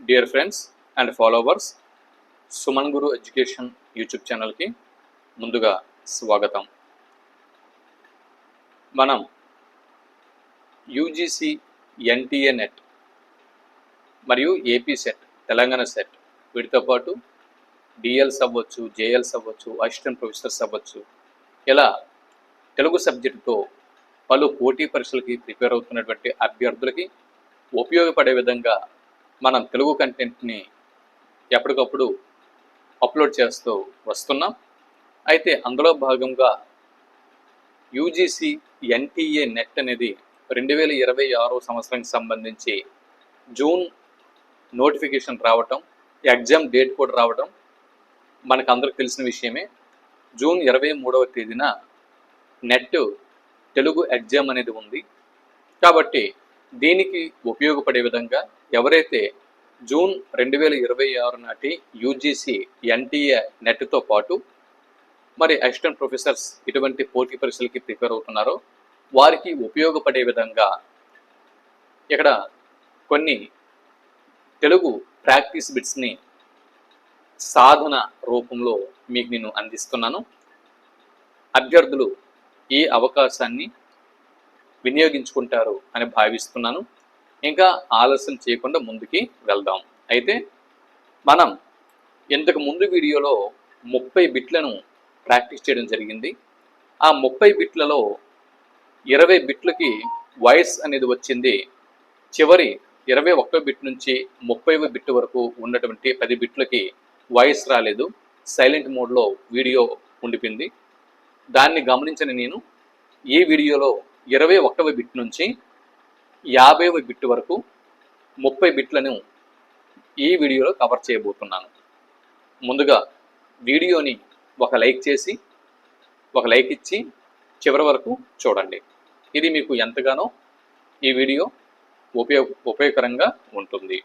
Dear friends and followers, Suman Guru education YouTube ఛానల్కి ముందుగా స్వాగతం. మనం యూజీసీ ఎన్టీఏ నెట్ మరియు ఏపీ సెట్, తెలంగాణ సెట్ వీటితో పాటు డిఎల్స్ అవ్వచ్చు, జేఎల్స్ అవ్వచ్చు, అసిస్టెంట్ ప్రొఫెసర్స్ అవ్వచ్చు, ఇలా తెలుగు సబ్జెక్టుతో పలు పోటీ పరీక్షలకి ప్రిపేర్ అవుతున్నటువంటి అభ్యర్థులకి ఉపయోగపడే విధంగా మనం తెలుగు కంటెంట్ని ఎప్పటికప్పుడు అప్లోడ్ చేస్తూ వస్తున్నాం. అయితే అందులో భాగంగా యూజీసీ ఎన్టీఏ నెట్ అనేది 2026 సంవత్సరానికి సంబంధించి జూన్ నోటిఫికేషన్ రావటం, ఎగ్జామ్ డేట్ కూడా రావడం మనకు అందరికి తెలిసిన విషయమే. జూన్ 23వ తేదీన నెట్ తెలుగు ఎగ్జామ్ అనేది ఉంది. కాబట్టి దీనికి ఉపయోగపడే విధంగా ఎవరైతే జూన్ 2026 నాటి యూజీసీ ఎన్టీఏ నెట్తో పాటు మరి అసిస్టెంట్ ప్రొఫెసర్స్ ఇటువంటి పోటీ పరీక్షలకి ప్రిపేర్ అవుతున్నారో వారికి ఉపయోగపడే విధంగా ఇక్కడ కొన్ని తెలుగు ప్రాక్టీస్ బిట్స్ని సాధన రూపంలో మీకు నేను అందిస్తున్నాను. అభ్యర్థులు ఈ అవకాశాన్ని వినియోగించుకుంటారు అని భావిస్తున్నాను. ఇంకా ఆలస్యం చేయకుండా ముందుకి వెళ్దాం. అయితే మనం ఇంతకు ముందు వీడియోలో 30 బిట్లను ప్రాక్టీస్ చేయడం జరిగింది. ఆ 30 బిట్లలో 20 బిట్లకి వాయిస్ అనేది వచ్చింది. చివరి 21వ బిట్ నుంచి 30వ బిట్ వరకు ఉన్నటువంటి 10 బిట్లకి వాయిస్ రాలేదు, సైలెంట్ మోడ్లో వీడియో ఉండిపోయింది. దాన్ని గమనించిన నేను ఈ వీడియోలో 21వ బిట్ నుంచి 50వ బిట్ వరకు 30 బిట్లను ఈ వీడియోలో కవర్ చేయబోతున్నాను. ముందుగా వీడియోని ఒక లైక్ చేసి, ఒక లైక్ ఇచ్చి చివరి వరకు చూడండి. ఇది మీకు ఎంతగానో ఈ వీడియో ఉపయోగకరంగా ఉంటుంది.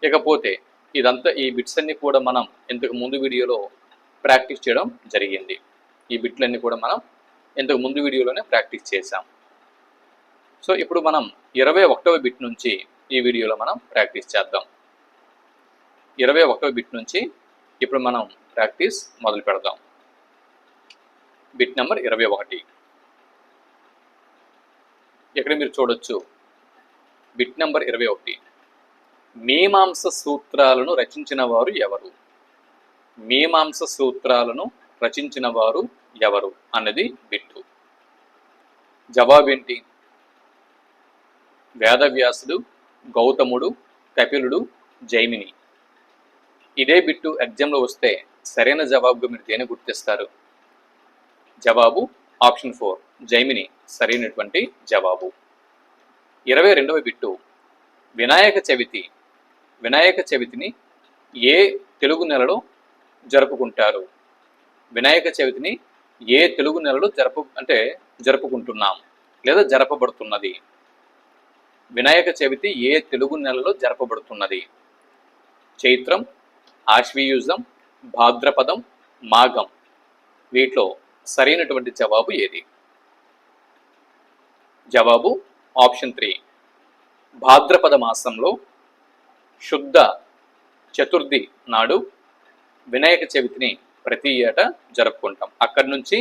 ఇకపోతే ఇదంతా ఈ బిట్స్ అన్ని కూడా మనం ఇంతకు ముందు వీడియోలో ప్రాక్టీస్ చేయడం జరిగింది. ఈ బిట్లన్నీ కూడా మనం ఇంతకు ముందు వీడియోలోనే ప్రాక్టీస్ చేసాం. సో ఇప్పుడు మనం 21వ బిట్ నుంచి ఈ వీడియోలో మనం ప్రాక్టీస్ చేద్దాం. 21వ బిట్ నుంచి ఇప్పుడు మనం ప్రాక్టీస్ మొదలు పెడదాం. Bit number 21. ఇక్కడ మీరు చూడొచ్చు బిట్ నెంబర్ 21. మీమాంస సూత్రాలను రచించిన వారు ఎవరు? మీమాంస సూత్రాలను రచించిన వారు ఎవరు అన్నది బిట్టు. జవాబేంటి? వేదవ్యాసుడు, గౌతముడు, కపిలుడు, జైమిని. ఇదే బిట్టు ఎగ్జామ్లో వస్తే సరైన జవాబుగా మీరు దేని గుర్తిస్తారు? జవాబు ఆప్షన్ 4 జైమిని సరైనటువంటి జవాబు. 22వ బిట్టు వినాయక చవితి. వినాయక చవితిని ఏ తెలుగు నెలలో జరుపుకుంటారు? వినాయక చవితిని ఏ తెలుగు నెలలో జరుపుకుంటున్నాం లేదా జరపబడుతున్నది? వినాయక చవితి ఏ తెలుగు నెలలో జరపబడుతున్నది? చైత్రం, ఆశ్వీయుజం, భాద్రపదం, మాఘం. వీటిలో సరైనటువంటి జవాబు ఏది? జవాబు ఆప్షన్ 3 భాద్రపద మాసంలో శుద్ధ చతుర్థి నాడు వినాయక చవితిని ప్రతి ఏటా జరుపుకుంటాం. అక్కడి నుంచి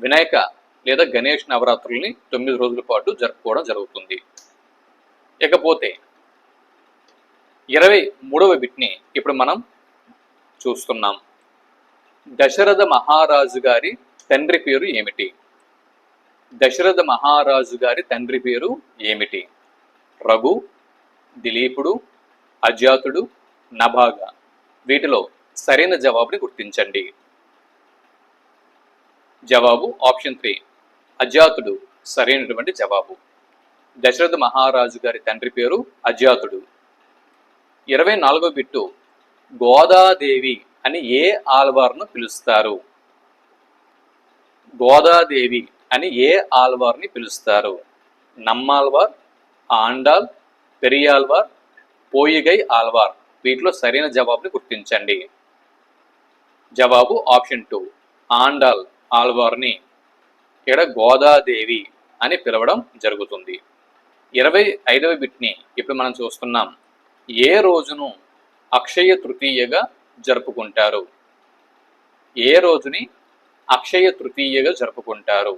వినాయక లేదా గణేష్ నవరాత్రుల్ని 9 రోజుల పాటు జరుపుకోవడం జరుగుతుంది. ఇకపోతే 23వ బిట్ని ఇప్పుడు మనం చూస్తున్నాం. దశరథ మహారాజు గారి తండ్రి పేరు ఏమిటి? దశరథ మహారాజు గారి తండ్రి పేరు ఏమిటి? రఘు, దిలీపుడు, అజాతుడు, నభాగ. వీటిలో సరైన జవాబుని గుర్తించండి. జవాబు ఆప్షన్ 3 అజాతుడు సరైనటువంటి జవాబు. దశరథ మహారాజు గారి తండ్రి పేరు అజాతుడు. 24వ బిట్టు గోదాదేవి అని ఏ ఆల్వార్ను పిలుస్తారు? గోదాదేవి అని ఏ ఆల్వార్ని పిలుస్తారు? నమ్మాల్వార్, ఆండాల్, పెరియాల్వార్, పోయిగై ఆల్వార్. వీటిలో సరైన జవాబుని గుర్తించండి. జవాబు ఆప్షన్ 2 ఆండాల్ ఆల్వార్ని ఇక్కడ గోదాదేవి అని పిలవడం జరుగుతుంది. 25వ బిట్ని ఇప్పుడు మనం చూస్తున్నాం. ఏ రోజును అక్షయ తృతీయగా జరుపుకుంటారు? ఏ రోజుని అక్షయ తృతీయగా జరుపుకుంటారు?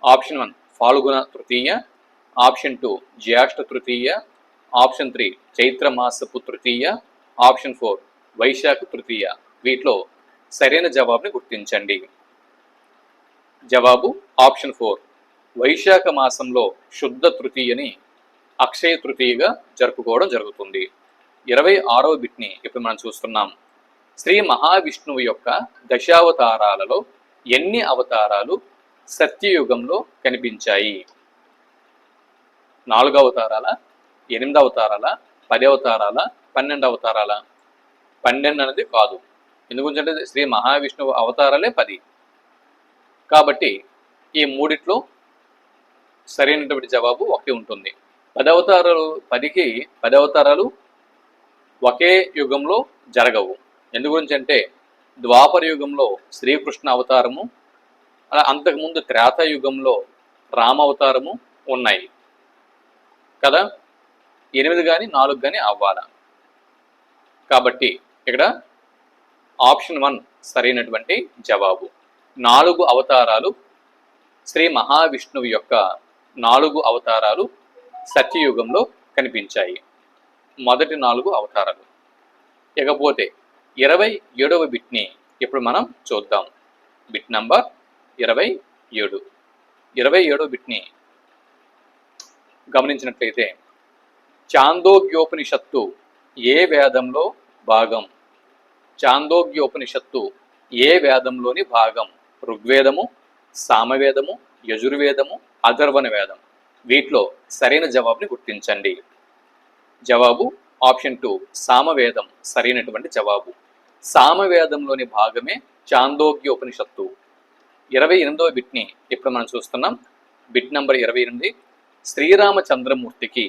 ఆప్షన్ 1 ఫాల్గుణ తృతీయ, ఆప్షన్ 2 జ్యేష్ఠ తృతీయ, ఆప్షన్ 3 చైత్ర మాసపు తృతీయ, ఆప్షన్ 4 వైశాఖ తృతీయ. వీటిలో సరైన జవాబుని గుర్తించండి. జవాబు ఆప్షన్ 4 వైశాఖ మాసంలో శుద్ధ తృతీయని అక్షయ తృతీయగా జరుపుకోవడం జరుగుతుంది. 26వ బిట్ని ఇప్పుడు మనం చూస్తున్నాం. శ్రీ మహావిష్ణువు యొక్క దశావతారాలలో ఎన్ని అవతారాలు సత్యయుగంలో కనిపించాయి? 4 అవతారాల, 8 అవతారాల, 10 అవతారాల, 12 అవతారాల? 12 అనేది కాదు, ఎందుకంటే శ్రీ మహావిష్ణువు అవతారాలే 10. కాబట్టి ఈ మూడిట్లో సరైనటువంటి జవాబు ఒకటి ఉంటుంది. 10 అవతారాలు 10 అవతారాలు ఒకే యుగంలో జరగవు. ఎందు గురించి అంటే ద్వాపర యుగంలో శ్రీకృష్ణ అవతారము, అలా అంతకుముందు త్రేతాయుగంలో రామ అవతారము ఉన్నాయి కదా. 8 కానీ 4 కానీ అవ్వాల. కాబట్టి ఇక్కడ ఆప్షన్ 1 సరైనటువంటి జవాబు. 4 అవతారాలు, శ్రీ మహావిష్ణువు యొక్క 4 అవతారాలు సత్యయుగంలో కనిపించాయి. మొదటి 4 అవతారాలు. ఇకపోతే 27వ బిట్ని ఇప్పుడు మనం చూద్దాం. Bit number 27. 27వ బిట్ని గమనించినట్లయితే చాందోగ్యోపనిషత్తు ఏ వేదంలో భాగం? చాందోగ్యోపనిషత్తు ఏ వేదంలోని భాగం? ఋగ్వేదము, సామవేదము, యజుర్వేదము, అథర్వణ వేదం? వీటిలో సరైన జవాబుని గుర్తించండి. జవాబు ఆప్షన్ 2 సామవేదం సరైనటువంటి జవాబు. సామవేదంలోని భాగమే చాందోగ్యోపనిషత్తు. 28వ బిట్ని ఇప్పుడు మనం చూస్తున్నాం. Bit number 28. శ్రీరామచంద్రమూర్తికి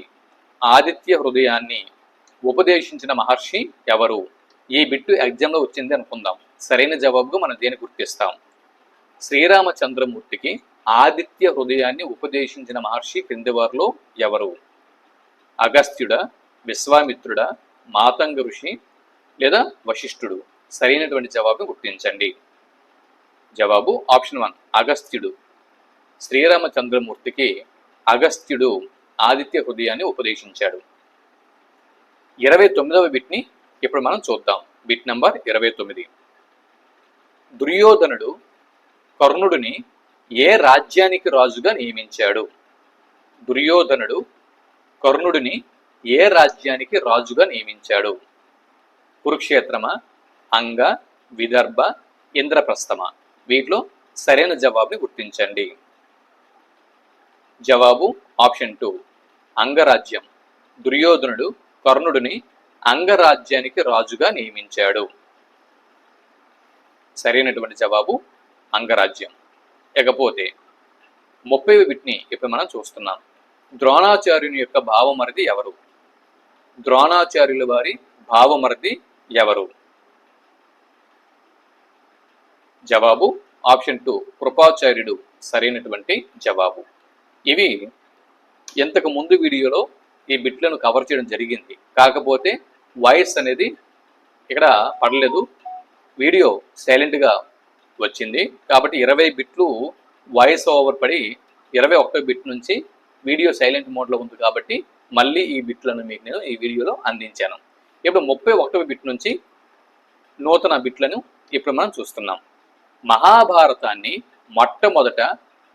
ఆదిత్య హృదయాన్ని ఉపదేశించిన మహర్షి ఎవరు? ఈ బిట్టు ఎగ్జామ్లో వచ్చింది అనుకుందాం. సరైన జవాబుగా మనం దేని గుర్తిస్తాం? శ్రీరామచంద్రమూర్తికి ఆదిత్య హృదయాన్ని ఉపదేశించిన మహర్షి క్రింది వారిలో ఎవరు? అగస్త్యుడా, విశ్వామిత్రుడా, మాతంగ ఋషి లేదా వశిష్ఠుడు? సరైనటువంటి జవాబును గుర్తించండి. జవాబు ఆప్షన్ 1 అగస్త్యుడు. శ్రీరామచంద్రమూర్తికి అగస్త్యుడు ఆదిత్య హృదయాన్ని ఉపదేశించాడు. 29వ బిట్ని ఇప్పుడు మనం చూద్దాం. Bit number 29. దుర్యోధనుడు కర్ణుడిని ఏ రాజ్యానికి రాజుగా నియమించాడు? దుర్యోధనుడు కర్ణుడిని ఏ రాజ్యానికి రాజుగా నియమించాడు? కురుక్షేత్రమా, అంగ, విదర్భ, ఇంద్రప్రస్థమా? వీటిలో సరైన జవాబుని గుర్తించండి. జవాబు ఆప్షన్ 2 అంగరాజ్యం. దుర్యోధనుడు కర్ణుడిని అంగరాజ్యానికి రాజుగా నియమించాడు. సరైనటువంటి జవాబు అంగరాజ్యం. ఇకపోతే 30వ బిట్ని ఇప్పుడు మనం చూస్తున్నాం. ద్రోణాచార్యుని యొక్క భావమరిది ఎవరు? ద్రోణాచార్యుల వారి భావమరిది ఎవరు? జవాబు ఆప్షన్ 2 కృపాచార్యుడు సరైనటువంటి జవాబు. ఇవి ఇంతకు ముందు వీడియోలో ఈ బిట్లను కవర్ చేయడం జరిగింది. కాకపోతే వాయిస్ అనేది ఇక్కడ పడలేదు, వీడియో సైలెంట్గా వచ్చింది. కాబట్టి 20 బిట్లు వాయిస్ ఓవర్ పడి 21వ బిట్ నుంచి వీడియో సైలెంట్ మోడ్లో ఉంది. కాబట్టి మళ్ళీ ఈ బిట్లను మీకు నేను ఈ వీడియోలో అందించాను. ఇప్పుడు 31వ బిట్ నుంచి నూతన బిట్లను ఇప్పుడు మనం చూస్తున్నాం. మహాభారతాన్ని మొట్టమొదట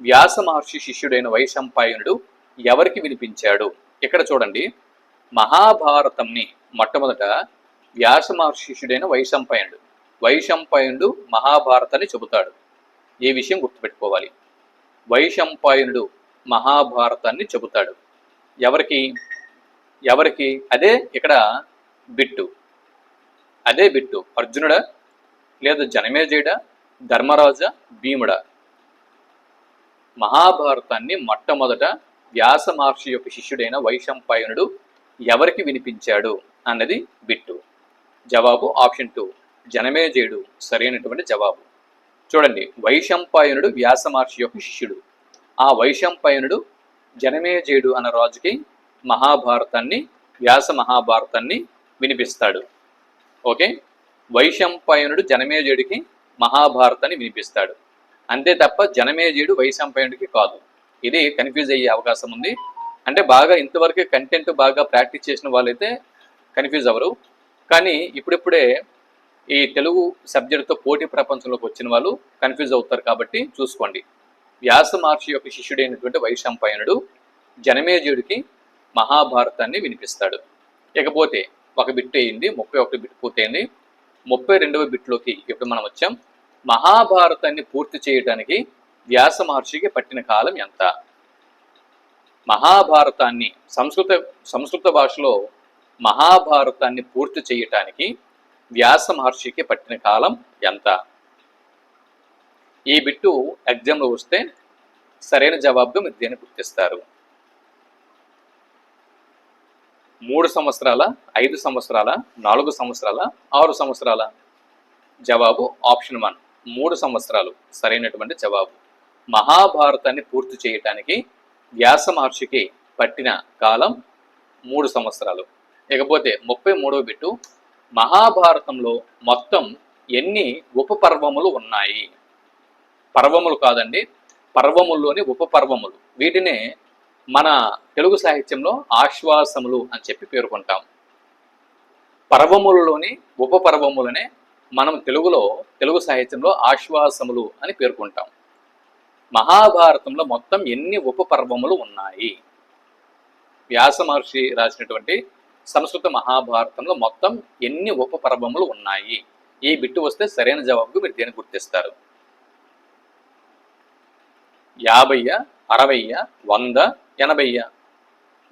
వ్యాస మహర్షి శిష్యుడైన వైశంపాయనుడు ఎవరికి వినిపించాడు? ఇక్కడ చూడండి, మహాభారతంని మొట్టమొదట వ్యాస మహర్షి శిష్యుడైన వైశంపాయనుడు మహాభారతాన్ని చెబుతాడు. ఈ విషయం గుర్తుపెట్టుకోవాలి. వైశంపాయనుడు మహాభారతాన్ని చెబుతాడు. ఎవరికి? అదే ఇక్కడ బిట్టు. అదే బిట్టు. అర్జునుడా, లేదా జనమేజయుడా, ధర్మరాజా, భీముడా? మహాభారతాన్ని మొట్టమొదట వ్యాస మహర్షి యొక్క శిష్యుడైన వైశంపాయనుడు ఎవరికి వినిపించాడు అన్నది బిట్టు. జవాబు ఆప్షన్ 2 జనమేజయుడు సరైనటువంటి జవాబు. చూడండి, వైశంపాయనుడు వ్యాస మహర్షి యొక్క శిష్యుడు. ఆ వైశంపాయనుడు జనమేజయుడు అన్న రాజుకి మహాభారతాన్ని వ్యాస మహాభారతాన్ని వినిపిస్తాడు. ఓకే, వైశంపాయనుడు జనమేజయుడికి మహాభారతాన్ని వినిపిస్తాడు. అంతే తప్ప జనమేజయుడు వైశంపాయనుడికి కాదు. ఇది కన్ఫ్యూజ్ అయ్యే అవకాశం ఉంది. అంటే బాగా ఇంతవరకు కంటెంట్ బాగా ప్రాక్టీస్ చేసిన వాళ్ళైతే కన్ఫ్యూజ్ అవ్వరు. కానీ ఇప్పుడిప్పుడే ఈ తెలుగు సబ్జెక్టుతో పోటీ ప్రపంచంలోకి వచ్చిన వాళ్ళు కన్ఫ్యూజ్ అవుతారు. కాబట్టి చూసుకోండి. వ్యాస మహర్షి యొక్క శిష్యుడైనటువంటి వైశంపాయనుడు జనమేజయుడికి మహాభారతాన్ని వినిపిస్తాడు. ఇకపోతే ఒక బిట్ అయింది, 31 బిట్ పూర్తయింది. 32వ బిట్లోకి ఇప్పుడు మనం వచ్చాం. మహాభారతాన్ని పూర్తి చేయడానికి వ్యాస మహర్షికి పట్టిన కాలం ఎంత? మహాభారతాన్ని సంస్కృత భాషలో మహాభారతాన్ని పూర్తి చేయటానికి వ్యాస మహర్షికి పట్టిన కాలం ఎంత? ఈ బిట్టు ఎగ్జామ్లో వస్తే సరైన జవాబుగా మీరు దేన్ని గుర్తిస్తారు? 3 సంవత్సరాల, 5 సంవత్సరాల, 4 సంవత్సరాల, 6 సంవత్సరాల? జవాబు ఆప్షన్ 1, 3 సంవత్సరాలు సరైనటువంటి జవాబు. మహాభారతాన్ని పూర్తి చేయటానికి వ్యాస మహర్షికి పట్టిన కాలం 3 సంవత్సరాలు. ఇకపోతే 33వ బిట్టు, మహాభారతంలో మొత్తం ఎన్ని ఉపపర్వములు ఉన్నాయి? పర్వములు కాదండి, పర్వముల్లోని ఉపపర్వములు. వీటినే మన తెలుగు సాహిత్యంలో ఆశ్వాసములు అని చెప్పి పేర్కొంటాం. పర్వములలోని ఉపపర్వములనే మనం తెలుగు సాహిత్యంలో ఆశ్వాసములు అని పేర్కొంటాం. మహాభారతంలో మొత్తం ఎన్ని ఉపపర్వములు ఉన్నాయి? వ్యాస మహర్షి రాసినటువంటి సంస్కృత మహాభారతంలో మొత్తం ఎన్ని ఉపపర్వములు ఉన్నాయి? ఈ బిట్టు వస్తే సరైన జవాబుకు మీరు దేని గుర్తిస్తారు? 50, 60, 100, 80?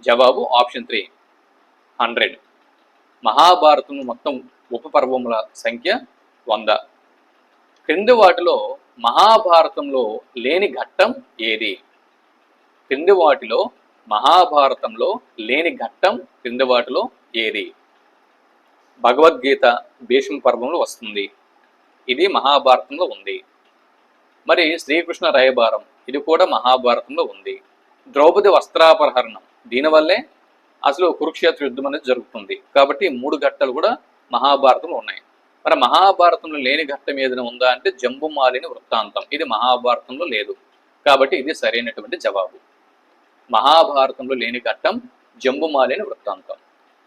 జవాబు ఆప్షన్ 3, 100. మహాభారతంలో మొత్తం ఉపపర్వముల సంఖ్య 100. క్రింది వాటిలో మహాభారతంలో లేని ఘట్టం ఏది? క్రింది వాటిలో మహాభారతంలో లేని ఘట్టం క్రింది వాటిలో ఏది? భగవద్గీత భీష్మ పర్వంలో వస్తుంది, ఇది మహాభారతంలో ఉంది. మరి శ్రీకృష్ణ రాయబారం, ఇది కూడా మహాభారతంలో ఉంది. ద్రౌపది వస్త్రాపహరణం, దీనివల్లే అసలు కురుక్షేత్ర యుద్ధం అనేది జరుగుతుంది. కాబట్టి 3 ఘట్టాలు కూడా మహాభారతంలో ఉన్నాయి. మరి మహాభారతంలో లేని ఘట్టం ఏదైనా ఉందా అంటే జంబుమాలిని వృత్తాంతం, ఇది మహాభారతంలో లేదు. కాబట్టి ఇది సరైనటువంటి జవాబు. మహాభారతంలో లేని ఘట్టం జంబుమాలిని వృత్తాంతం.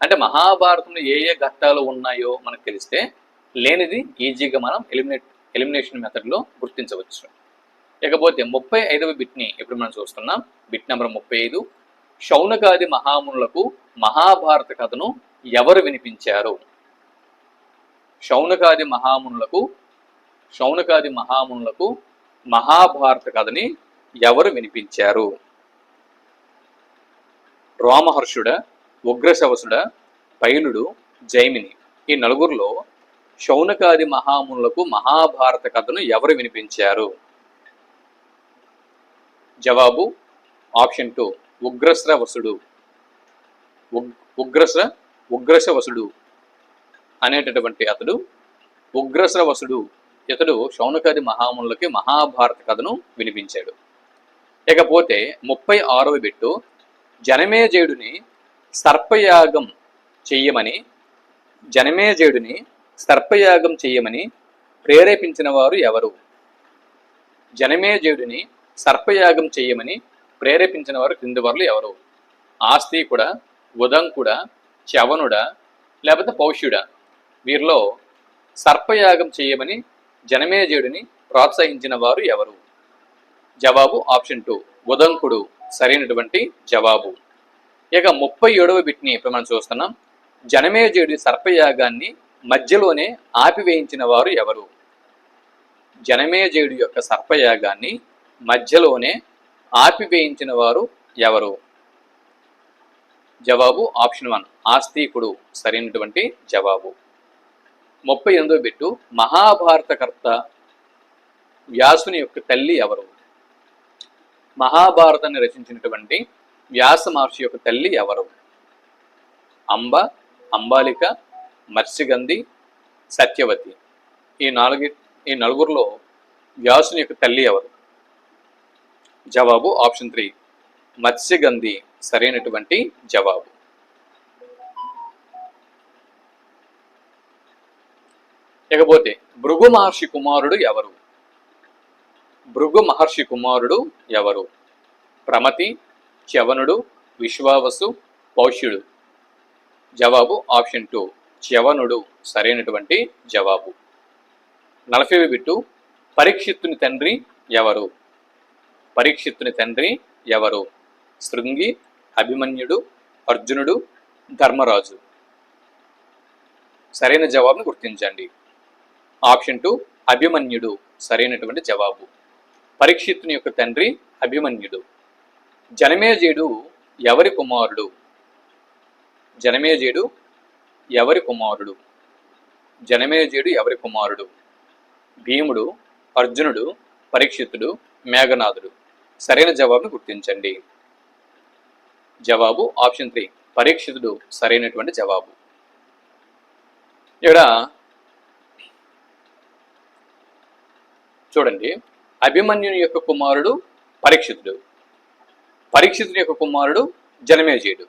అంటే మహాభారతంలో ఏ ఏ ఘట్టాలు ఉన్నాయో మనకు తెలిస్తే లేనిది ఈజీగా మనం ఎలిమినేషన్ మెథడ్లో గుర్తించవచ్చు. ఇకపోతే 35వ బిట్ని ఇప్పుడు మనం చూస్తున్నాం. బిట్ నెంబర్ 35, శౌనకాది మహామునులకు మహాభారత కథను ఎవరు వినిపించారు? శౌనకాది మహామునులకు మహాభారత కథని ఎవరు వినిపించారు? రోమహర్షుడ, ఉగ్రశవసుడ, పైలుడు, జైమిని? ఈ నలుగురిలో శౌనకాది మహామునులకు మహాభారత కథను ఎవరు వినిపించారు? జవాబు ఆప్షన్ 2, ఉగ్రశ్రవసుడు. ఉగ్రశవసుడు అనేటటువంటి అతడు, ఉగ్రశ్రవసుడు, ఇతడు శౌనకాది మహామునులకి మహాభారత కథను వినిపించాడు. ఇకపోతే 36వ బిట్టు, జనమేజయుడిని సర్పయాగం చెయ్యమని ప్రేరేపించిన వారు ఎవరు? జనమేజయుడిని సర్పయాగం చెయ్యమని ప్రేరేపించిన వారు క్రింది వారు ఎవరు? ఆస్తికుడ, ఉదంకుడ, చవనుడ, లేకపోతే పౌష్యుడ? వీరిలో సర్పయాగం చేయమని జనమేజయుడిని ప్రోత్సహించిన వారు ఎవరు? జవాబు ఆప్షన్ 2, ఉదంకుడు సరైనటువంటి జవాబు. ఇక 37వ బిట్ని ఇప్పుడు మనం చూస్తున్నాం. జనమేజయుడి సర్పయాగాన్ని మధ్యలోనే ఆపివేయించిన వారు ఎవరు? జనమేజయుడి యొక్క సర్పయాగాన్ని మధ్యలోనే ఆపివేయించిన వారు ఎవరు? జవాబు ఆప్షన్ 1, ఆస్తికుడు సరైనటువంటి జవాబు. 38వ బిట్టు, మహాభారతకర్త వ్యాసుని యొక్క తల్లి ఎవరు? మహాభారతాన్ని రచించినటువంటి వ్యాస మహర్షి యొక్క తల్లి ఎవరు? అంబ, అంబాలిక, మత్స్యగంధి, సత్యవతి? ఈ నలుగురిలో వ్యాసుని యొక్క తల్లి ఎవరు? జవాబు ఆప్షన్ 3, మత్స్యగంధి సరైనటువంటి జవాబు. ఇకపోతే భృగు మహర్షి కుమారుడు ఎవరు? భృగు మహర్షి కుమారుడు ఎవరు? ప్రమతి, చ్యవనుడు, విశ్వావసు, పౌష్యుడు. జవాబు ఆప్షన్ 2 చ్యవనుడు సరైనటువంటి జవాబు. 40వ బిట్టు పరీక్షిత్తుని తండ్రి ఎవరు? పరీక్షిత్తుని తండ్రి ఎవరు? శృంగి, అభిమన్యుడు, అర్జునుడు, ధర్మరాజు. సరైన జవాబును గుర్తించండి. ఆప్షన్ 2 అభిమన్యుడు సరైనటువంటి జవాబు. పరీక్షిత్తుని యొక్క తండ్రి అభిమన్యుడు. జనమేజయుడు ఎవరి కుమారుడు? జనమేజయుడు ఎవరి కుమారుడు? జనమేజయుడు ఎవరి కుమారుడు? భీముడు, అర్జునుడు, పరీక్షిత్తుడు, మేఘనాథుడు. సరైన జవాబును గుర్తించండి. జవాబు ఆప్షన్ 3 పరీక్షితుడు సరైనటువంటి జవాబు. ఇక్కడ చూడండి, అభిమన్యుని యొక్క కుమారుడు పరీక్షితుడు, పరీక్షితుని యొక్క కుమారుడు జనమేజయుడు.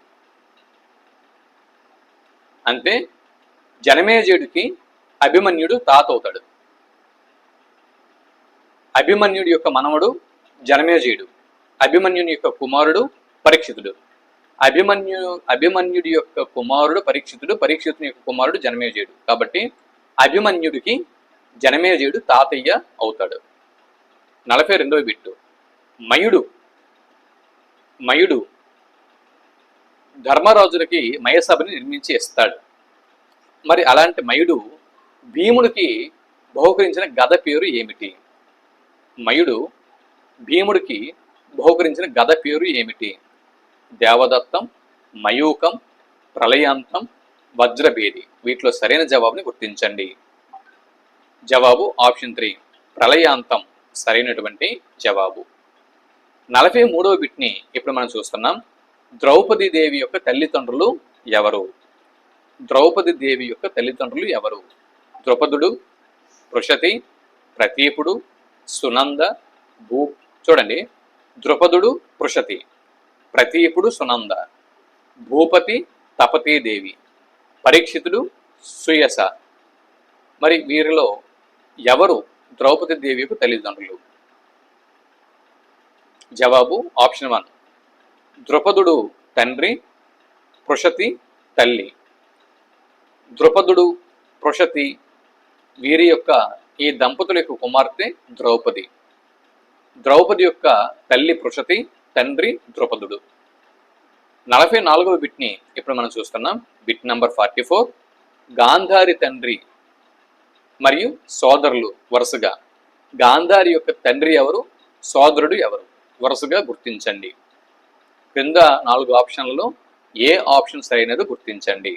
అంటే జనమేజయుడికి అభిమన్యుడు తాత అవుతాడు. అభిమన్యుడి యొక్క మనవడు జనమేజయుడు, అభిమన్యుని యొక్క కుమారుడు పరీక్షితుడు. అభిమన్యుడి యొక్క కుమారుడు పరీక్షితుడు, పరీక్షితుని యొక్క కుమారుడు జనమేజయుడు. కాబట్టి అభిమన్యుడికి జనమేజయుడు తాతయ్య అవుతాడు. 42వ బిట్టు మయుడు ధర్మరాజులకి మయసభని నిర్మించి ఇస్తాడు. మరి అలాంటి మయుడు భీముడికి బహుకరించిన గద పేరు ఏమిటి? మయుడు భీముడికి బహుకరించిన గద పేరు ఏమిటి? దేవదత్తం, మయూకం, ప్రళయాంతం, వజ్రభేది. వీటిలో సరైన జవాబుని గుర్తించండి. జవాబు ఆప్షన్ 3 ప్రళయాంతం సరైనటువంటి జవాబు. 43వ బిట్ని ఇప్పుడు మనం చూస్తున్నాం. ద్రౌపది దేవి యొక్క తల్లిదండ్రులు ఎవరు? ద్రౌపది దేవి యొక్క తల్లిదండ్రులు ఎవరు? ద్రుపదుడు, పృషతి, ప్రతీపుడు, సునంద, చూడండి, ద్రుపదుడు పృషతి, ప్రతీపుడు సునంద, భూపతి తపతీదేవి, పరీక్షితుడు సుయస. మరి వీరిలో ఎవరు ద్రౌపది దేవి యొక్క తల్లిదండ్రులు? జవాబు ఆప్షన్ 1 ద్రుపదుడు తండ్రి, పృషతి తల్లి. ద్రుపదుడు, పృషతి వీరి యొక్క ఈ దంపతుల యొక్క కుమార్తె ద్రౌపది. ద్రౌపది యొక్క తల్లి పృషతి, తండ్రి ద్రుపదుడు. 44వ బిట్ని ఇప్పుడు మనం చూస్తున్నాం. బిట్ నంబర్ 44 గాంధారి తండ్రి మరియు సోదరులు వరుసగా. గాంధారి యొక్క తండ్రి ఎవరు, సోదరుడు ఎవరు? వరుసగా గుర్తించండి. క్రింద 4 ఆప్షన్లలో ఏ ఆప్షన్ సరైనదో గుర్తించండి.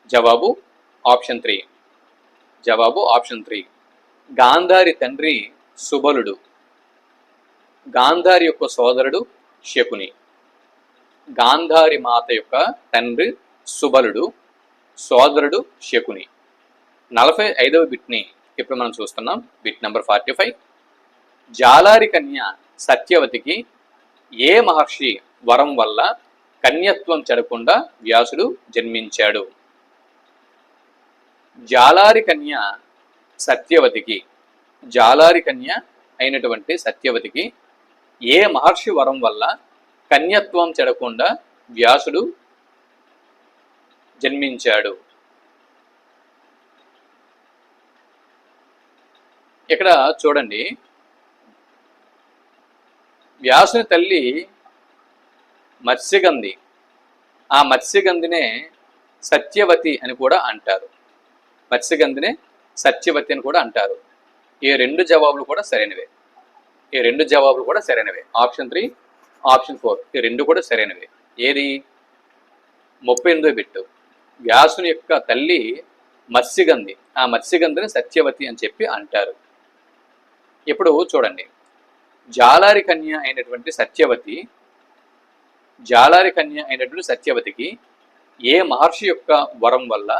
జవాబు ఆప్షన్ 3. జవాబు ఆప్షన్ 3 గాంధారి తండ్రి సుబలుడు, గాంధారి యొక్క సోదరుడు శకుని. గాంధారి మాత యొక్క తండ్రి సుబలుడు, సోదరుడు శకుని. 45వ బిట్ని ఇప్పుడు మనం చూస్తున్నాం. బిట్ నెంబర్ 45 జాలారి కన్య సత్యవతికి ఏ మహర్షి వరం వల్ల కన్యత్వం చెడకుండా వ్యాసుడు జన్మించాడు? జాలారి కన్య సత్యవతికి, జాలారి కన్య అయినటువంటి సత్యవతికి ఏ మహర్షి వరం వల్ల కన్యత్వం చెడకుండా వ్యాసుడు జన్మించాడు? ఇక్కడ చూడండి, వ్యాసుని తల్లి మత్స్యగంధి. ఆ మత్స్యగంధినే సత్యవతి అని కూడా అంటారు. మత్స్యగంధినే సత్యవతి అని కూడా అంటారు. ఈ 2 జవాబులు కూడా సరైనవే. ఈ 2 జవాబులు కూడా సరైనవే. ఆప్షన్ 3, ఆప్షన్ 4 ఈ 2 కూడా సరైనవే. ఏది? 38వ బిట్టు వ్యాసుని యొక్క తల్లి మత్స్యగంధి. ఆ మత్స్యగంధిని సత్యవతి అని చెప్పి అంటారు. ఇప్పుడు చూడండి, జాలారి కన్య అయినటువంటి సత్యవతికి ఏ మహర్షి యొక్క వరం వల్ల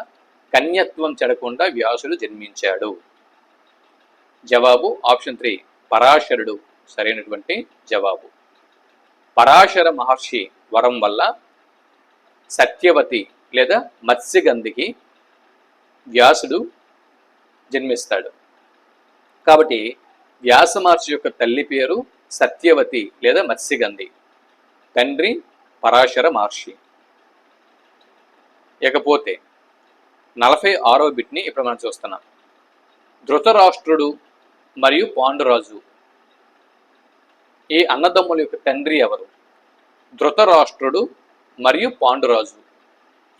కన్యత్వం చెడకుండా వ్యాసుడు జన్మించాడు? జవాబు ఆప్షన్ 3 పరాశరుడు సరైనటువంటి జవాబు. పరాశర మహర్షి వరం వల్ల సత్యవతి లేదా మత్స్యగంధికి వ్యాసుడు జన్మిస్తాడు. కాబట్టి వ్యాస మహర్షి యొక్క తల్లి పేరు సత్యవతి లేదా మత్స్యగంధి, తండ్రి పరాశర మహర్షి. ఇకపోతే 46వ బిట్ని ఇప్పుడు మనం చూస్తున్నాం. ధృతరాష్ట్రుడు మరియు పాండురాజు ఈ అన్నదమ్ముల యొక్క తండ్రి ఎవరు? ధృతరాష్ట్రుడు మరియు పాండురాజు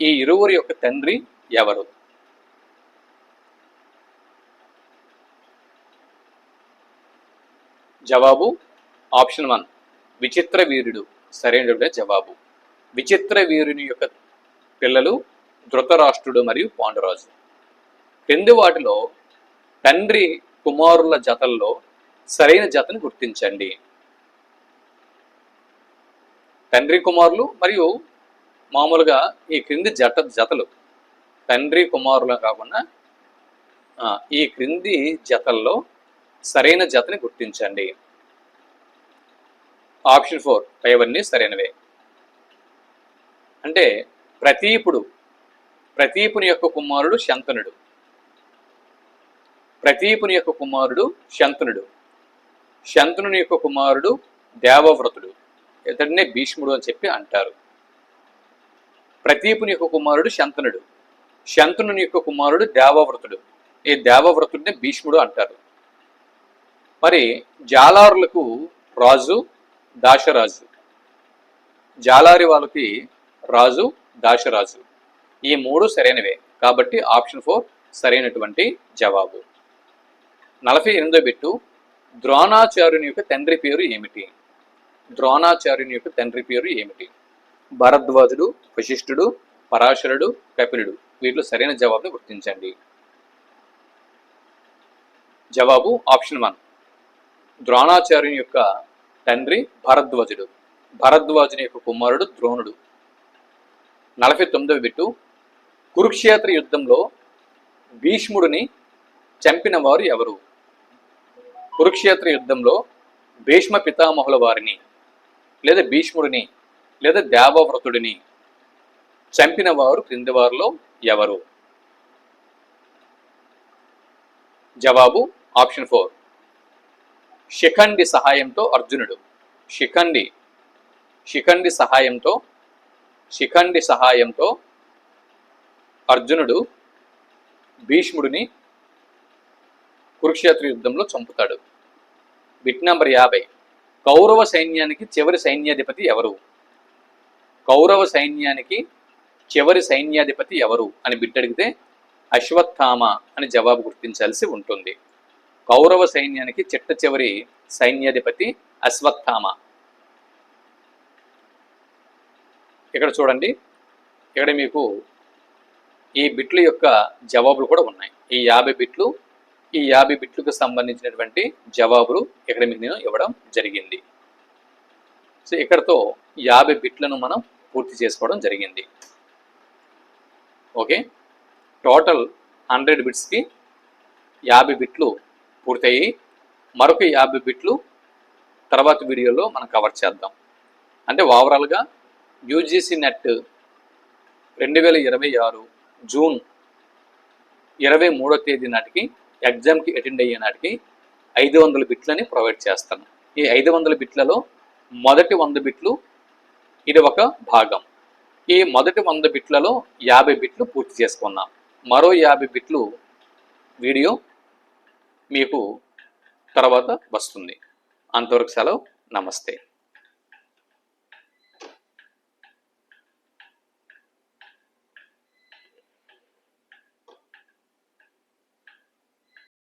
ఈ ఇరువురి యొక్క తండ్రి ఎవరు? జవాబు ఆప్షన్ 1 విచిత్ర వీరుడు సరైనటువంటి జవాబు. విచిత్ర వీరుని యొక్క పిల్లలు ధృతరాష్ట్రుడు మరియు పాండురాజు. క్రింది వాటిలో తండ్రి కుమారుల జతల్లో సరైన జతను గుర్తించండి. తండ్రి కుమారులు మరియు మామూలుగా ఈ క్రింది జతలు తండ్రి కుమారులు కాకుండా ఈ క్రింది జతల్లో సరైన జతని గుర్తించండి. ఆప్షన్ 4 పైవన్నీ సరైనవే. అంటే ప్రతీపుని యొక్క కుమారుడు శంతనుడు. ప్రతీపుని యొక్క కుమారుడు శంతనుడు. శంతనుని యొక్క కుమారుడు దేవవ్రతుడు, ఇతడినే భీష్ముడు అని చెప్పి అంటారు. ప్రతీపుని యొక్క కుమారుడు శంతనుడు, శంతనుని యొక్క కుమారుడు దేవవ్రతుడు, ఈ దేవవ్రతుడిని భీష్ముడు అంటారు. మరి జాలారులకు రాజు దాశరాజు, జాలారి వాళ్ళకి రాజు దాశరాజు, ఈ 3 సరైనవే. కాబట్టి ఆప్షన్ 4 సరైనటువంటి జవాబు. 48వ బిట్టు ద్రోణాచార్యుని యొక్క తండ్రి పేరు ఏమిటి? ద్రోణాచార్యుని యొక్క తండ్రి పేరు ఏమిటి? భరద్వాజుడు, వశిష్ఠుడు, పరాశరుడు, కపిలుడు. వీటిలో సరైన జవాబును గుర్తించండి. జవాబు ఆప్షన్ 1 ద్రోణాచార్యుని యొక్క తండ్రి భరద్వాజుడు, భరద్వాజుని యొక్క కుమారుడు ద్రోణుడు. 49వ బిట్టు కురుక్షేత్ర యుద్ధంలో భీష్ముడిని చంపిన వారు ఎవరు? కురుక్షేత్ర యుద్ధంలో భీష్మ పితామహుల వారిని లేదా భీష్ముడిని లేదా దేవవ్రతుడిని చంపిన వారు క్రింది వారిలో ఎవరు? జవాబు ఆప్షన్ 4 శిఖండి సహాయంతో అర్జునుడు. శిఖండి సహాయంతో అర్జునుడు భీష్ముడిని కురుక్షేత్ర యుద్ధంలో చంపుతాడు. బిట్ నంబర్ 50 కౌరవ సైన్యానికి చివరి సైన్యాధిపతి ఎవరు? కౌరవ సైన్యానికి చివరి సైన్యాధిపతి ఎవరు అని బిట్ అడిగితే అశ్వత్థామ అని జవాబు గుర్తించాల్సి ఉంటుంది. కౌరవ సైన్యానికి చిట్ట చివరి సైన్యాధిపతి అశ్వత్థామ. ఇక్కడ చూడండి, ఇక్కడ మీకు ఈ బిట్ల యొక్క జవాబులు కూడా ఉన్నాయి. ఈ 50 బిట్లు, ఈ 50 బిట్లకు సంబంధించినటువంటి జవాబులు ఇక్కడ మీకు నేను ఇవ్వడం జరిగింది. సో ఇక్కడతో 50 బిట్లను మనం పూర్తి చేసుకోవడం జరిగింది. ఓకే, టోటల్ 100 బిట్స్కి 50 బిట్లు పూర్తయి మరొక 50 బిట్లు తర్వాత వీడియోలో మనం కవర్ చేద్దాం. అంటే ఓవరాల్గా యూజీసీ నెట్ 2026 జూన్ 23వ తేదీ నాటికి ఎగ్జామ్కి అటెండ్ అయ్యే నాటికి 500 బిట్లని ప్రొవైడ్ చేస్తాను. ఈ 500 బిట్లలో మొదటి 100 బిట్లు ఇది ఒక భాగం. ఈ మొదటి 100 బిట్లలో 50 బిట్లు పూర్తి చేసుకున్నాం. మరో 50 బిట్లు వీడియో మీకు తర్వాత వస్తుంది. అంతవరకు సెలవు. నమస్తే.